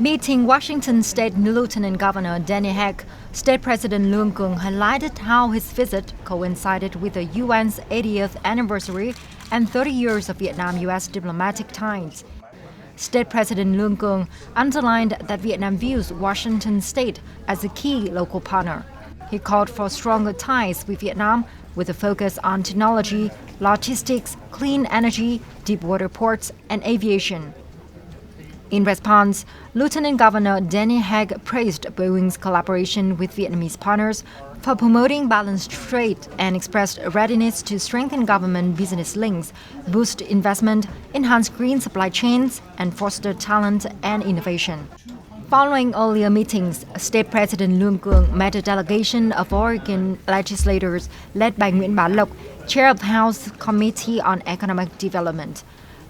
Meeting Washington State Lieutenant Governor Danny Hack, State President Luong Cuong highlighted how his visit coincided with the UN's 80th anniversary and 30 years of Vietnam-U.S. diplomatic ties. State President Luong Cuong underlined that Vietnam views Washington State as a key local partner. He called for stronger ties with Vietnam, with a focus on technology, logistics, clean energy, deep water ports, and aviation. In response, Lieutenant Governor Danny Hack praised Boeing's collaboration with Vietnamese partners for promoting balanced trade and expressed a readiness to strengthen government-business links, boost investment, enhance green supply chains, and foster talent and innovation. Following earlier meetings, State President Luong Cuong met a delegation of Oregon legislators led by Nguyễn Bá Lộc, chair of the House Committee on Economic Development.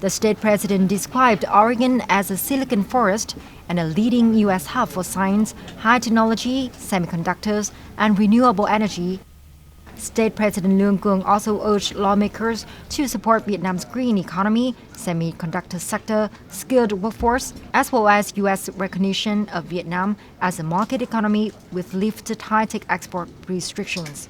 The state president described Oregon as a silicon forest and a leading U.S. hub for science, high technology, semiconductors, and renewable energy. State President Luong Cuong also urged lawmakers to support Vietnam's green economy, semiconductor sector, skilled workforce, as well as U.S. recognition of Vietnam as a market economy with lifted high-tech export restrictions.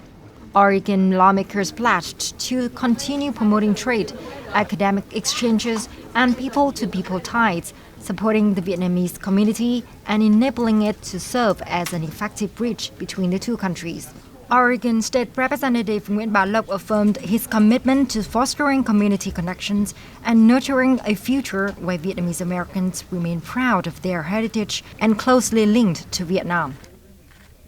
Oregon lawmakers pledged to continue promoting trade, academic exchanges, and people-to-people ties, supporting the Vietnamese community and enabling it to serve as an effective bridge between the two countries. Oregon State Representative Nguyễn Bá Lộc affirmed his commitment to fostering community connections and nurturing a future where Vietnamese Americans remain proud of their heritage and closely linked to Vietnam.